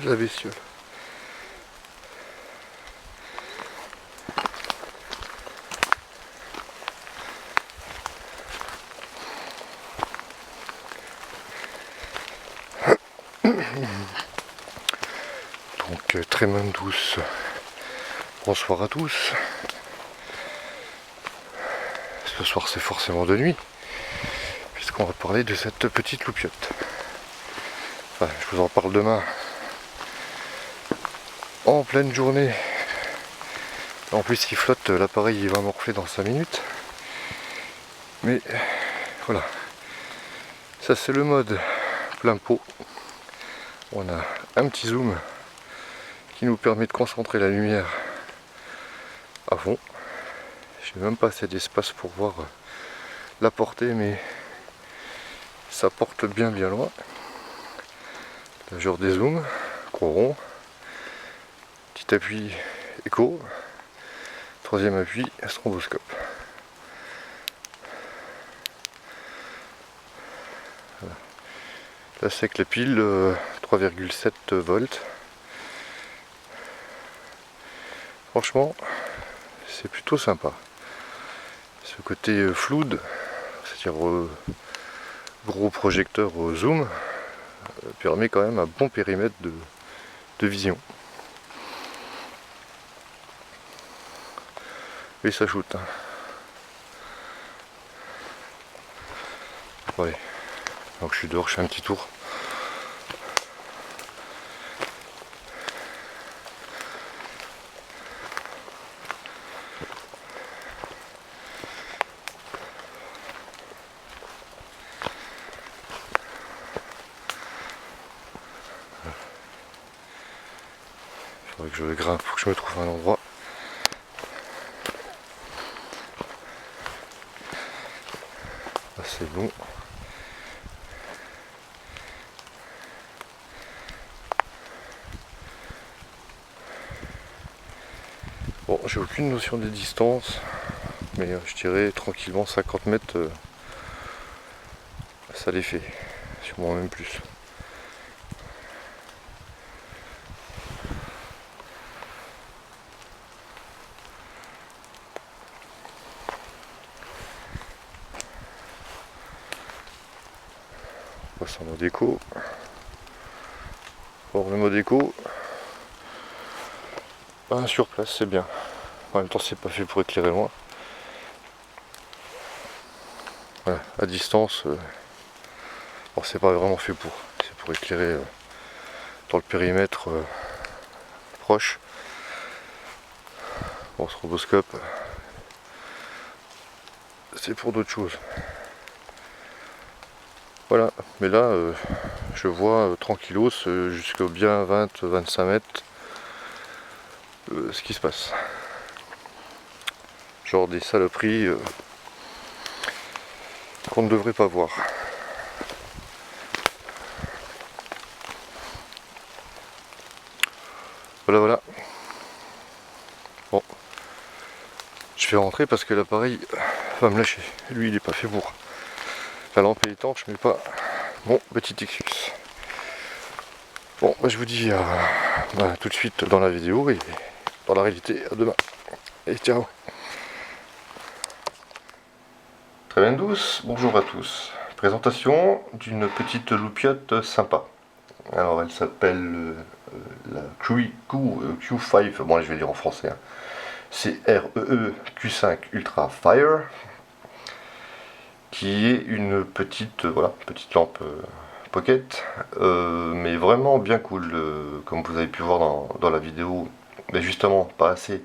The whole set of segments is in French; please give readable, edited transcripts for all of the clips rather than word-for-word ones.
de la bestiole. Donc très main douce. Bonsoir à tous. Ce soir c'est forcément de nuit, puisqu'on va parler de cette petite loupiote. Enfin, je vous en parle demain. En pleine journée. En plus il flotte, l'appareil il va morfler dans 5 minutes. Mais voilà. Ça c'est le mode plein pot. On a un petit zoom qui nous permet de concentrer la lumière à fond. Je n'ai même pas assez d'espace pour voir la portée, mais ça porte bien loin. Là je redézoome, gros rond, petit appui écho, troisième appui stroboscope. Voilà. Là c'est que la pile 3,7 volts. Franchement c'est plutôt sympa. Ce côté floude, c'est-à-dire gros projecteur au zoom, permet quand même un bon périmètre de vision. Et ça shoot. Hein. Ouais. Donc je suis dehors, je fais un petit tour. Il faudrait que je grimpe pour que je me trouve un endroit. Là c'est bon. Bon, j'ai aucune notion des distances, mais je dirais tranquillement 50 mètres, ça les fait, sûrement même plus. On passe en mode écho. Bon, le mode écho, sur place c'est bien. En même temps c'est pas fait pour éclairer loin. Voilà, à distance, bon, c'est pas vraiment fait pour. C'est pour éclairer dans le périmètre proche. Bon, stroboscope, c'est pour d'autres choses. Voilà, mais là je vois tranquillos jusqu'au bien 20-25 mètres ce qui se passe. Genre des saloperies qu'on ne devrait pas voir. Voilà. Bon, je vais rentrer parce que l'appareil va me lâcher. Lui il n'est pas fait pour. La lampe est étanche mais pas mon petit excuse. Bon, je vous dis tout de suite dans la vidéo et dans la réalité à demain. Et ciao. Très bien douce, bonjour à tous. Présentation d'une petite loupiote sympa. Alors elle s'appelle la Q5, bon je vais dire en français. Hein. C'est REE Q5 Ultra Fire, qui est une petite, petite lampe pocket, mais vraiment bien cool, comme vous avez pu voir dans la vidéo, mais justement pas assez.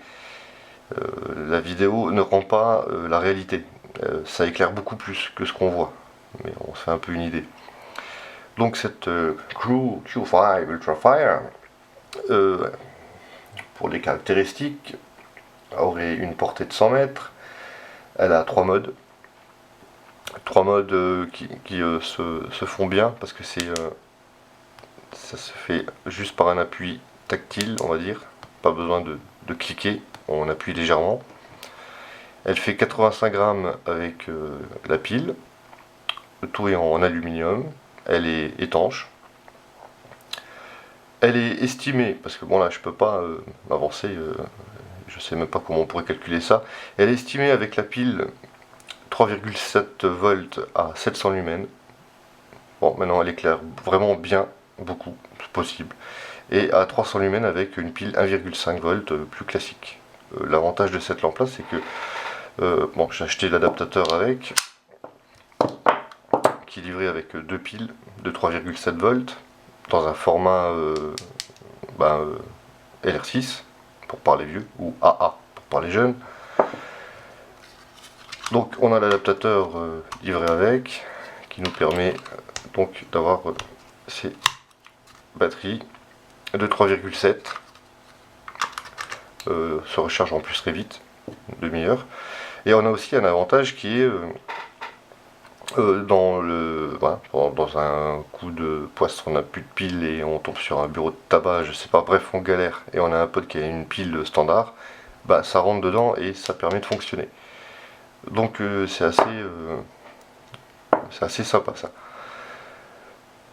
La vidéo ne rend pas la réalité, ça éclaire beaucoup plus que ce qu'on voit, mais on se fait un peu une idée. Donc cette Q5 Ultra Fire, pour les caractéristiques, aurait une portée de 100 mètres, elle a 3 modes. 3 modes qui se font bien parce que ça se fait juste par un appui tactile, on va dire, pas besoin de cliquer, on appuie légèrement. Elle fait 85 grammes avec la pile, le tout est en aluminium, elle est étanche. Elle est estimée, parce que bon là je peux pas m'avancer, je sais même pas comment on pourrait calculer ça. Elle est estimée avec la pile 3,7 volts à 700 lumens. Bon, maintenant elle éclaire vraiment bien, beaucoup, possible. Et à 300 lumens avec une pile 1,5 volts plus classique. L'avantage de cette lampe là, c'est que bon, j'ai acheté l'adaptateur avec, qui est livré avec deux piles de 3,7 volts dans un format LR6 pour parler vieux, ou AA pour parler jeune. Donc on a l'adaptateur livré avec, qui nous permet donc d'avoir ces batteries de 3,7, se recharge en plus très vite, une demi-heure. Et on a aussi un avantage qui est dans un coup de poisse, on n'a plus de pile et on tombe sur un bureau de tabac, je sais pas, bref, on galère et on a un pote qui a une pile standard, bah ça rentre dedans et ça permet de fonctionner. Donc c'est assez sympa ça.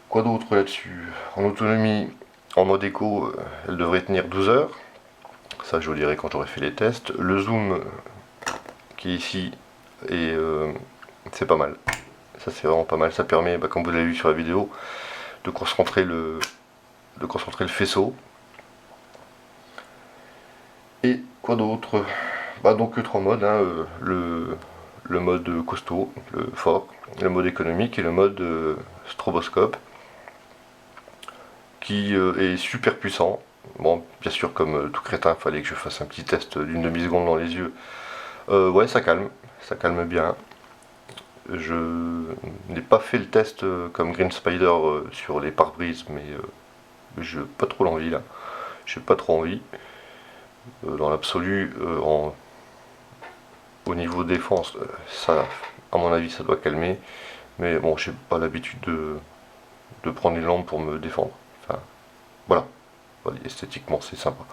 Quoi d'autre là-dessus? En autonomie, en mode éco, elle devrait tenir 12 heures. Ça je vous dirai quand j'aurai fait les tests. Le zoom qui est ici, et c'est pas mal. Ça c'est vraiment pas mal. Ça permet, comme vous l'avez vu sur la vidéo, de concentrer le faisceau. Et quoi d'autre? Donc trois modes, hein, le mode costaud, le fort, le mode économique et le mode stroboscope, qui est super puissant. Bon, bien sûr, comme tout crétin, il fallait que je fasse un petit test d'une demi-seconde dans les yeux. Ouais, ça calme bien. Je n'ai pas fait le test comme Green Spider sur les pare-brises, mais j'ai pas trop l'envie là. J'ai pas trop envie. Dans l'absolu, au niveau défense, ça, à mon avis, ça doit calmer. Mais bon, j'ai pas l'habitude de prendre une lampe pour me défendre. Enfin, voilà. Esthétiquement, c'est sympa.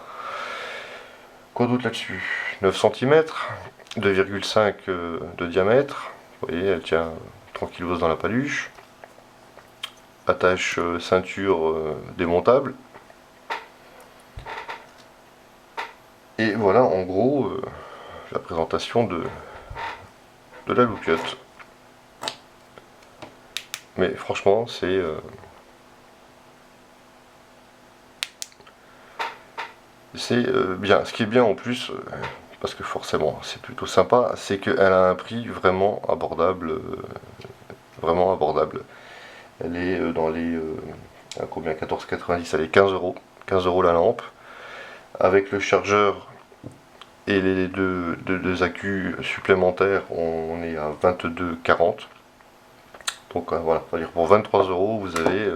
Quoi d'autre là-dessus? 9 cm, 2,5 de diamètre. Vous voyez, elle tient tranquillos dans la paluche. Attache ceinture démontable. Et voilà en gros la présentation de la loupiote. Mais franchement c'est bien. Ce qui est bien en plus, parce que forcément c'est plutôt sympa, c'est qu'elle a un prix vraiment abordable. Vraiment abordable. Elle est dans les à combien, 14,90, elle est 15 euros. 15 euros la lampe. Avec le chargeur et les deux accus supplémentaires, on est à 22,40. Donc voilà, on va dire pour 23 euros, vous avez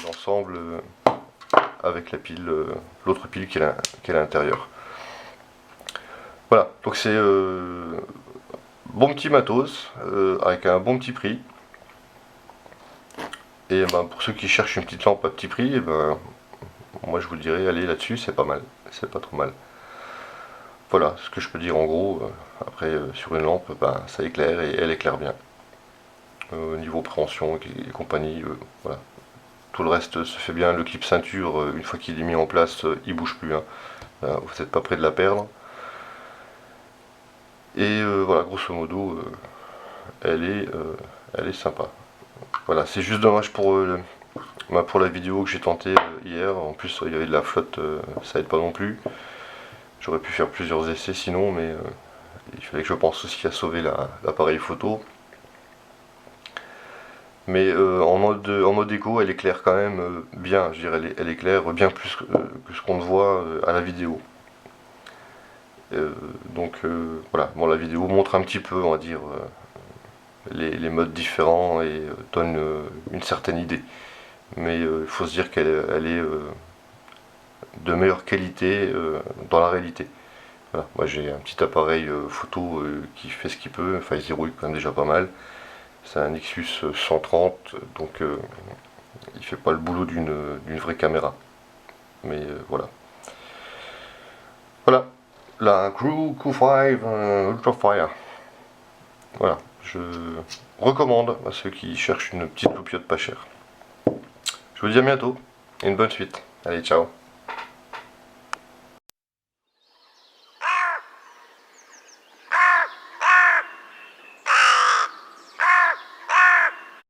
l'ensemble avec la pile, l'autre pile qui est à l'intérieur. Voilà, donc c'est bon petit matos avec un bon petit prix. Et pour ceux qui cherchent une petite lampe à petit prix, moi je vous dirais, allez là-dessus, c'est pas mal, c'est pas trop mal. Voilà ce que je peux dire en gros. Après, sur une lampe, ça éclaire et elle éclaire bien. Au niveau préhension et compagnie, voilà. Tout le reste se fait bien. Le clip ceinture, une fois qu'il est mis en place, il bouge plus. Hein. Vous n'êtes pas près de la perdre. Et voilà, grosso modo, elle est sympa. Voilà, c'est juste dommage pour la vidéo que j'ai tenté hier. En plus, il y avait de la flotte, ça aide pas non plus. J'aurais pu faire plusieurs essais sinon, mais il fallait que je pense aussi à sauver l'appareil photo. Mais en mode éco, elle éclaire quand même bien, je dirais, elle éclaire bien plus que ce qu'on voit à la vidéo. Donc voilà, bon, la vidéo montre un petit peu, on va dire, les modes différents et donne une certaine idée. Mais il faut se dire qu'elle est de meilleure qualité dans la réalité. Voilà. Moi j'ai un petit appareil photo qui fait ce qu'il peut, enfin il se déroule quand même déjà pas mal. C'est un Nexus 130, donc il fait pas le boulot d'une vraie caméra. Mais voilà. Voilà, la Crew Q5 Ultrafire. Voilà, je recommande à ceux qui cherchent une petite loupiote pas chère. Je vous dis à bientôt et une bonne suite. Allez, ciao.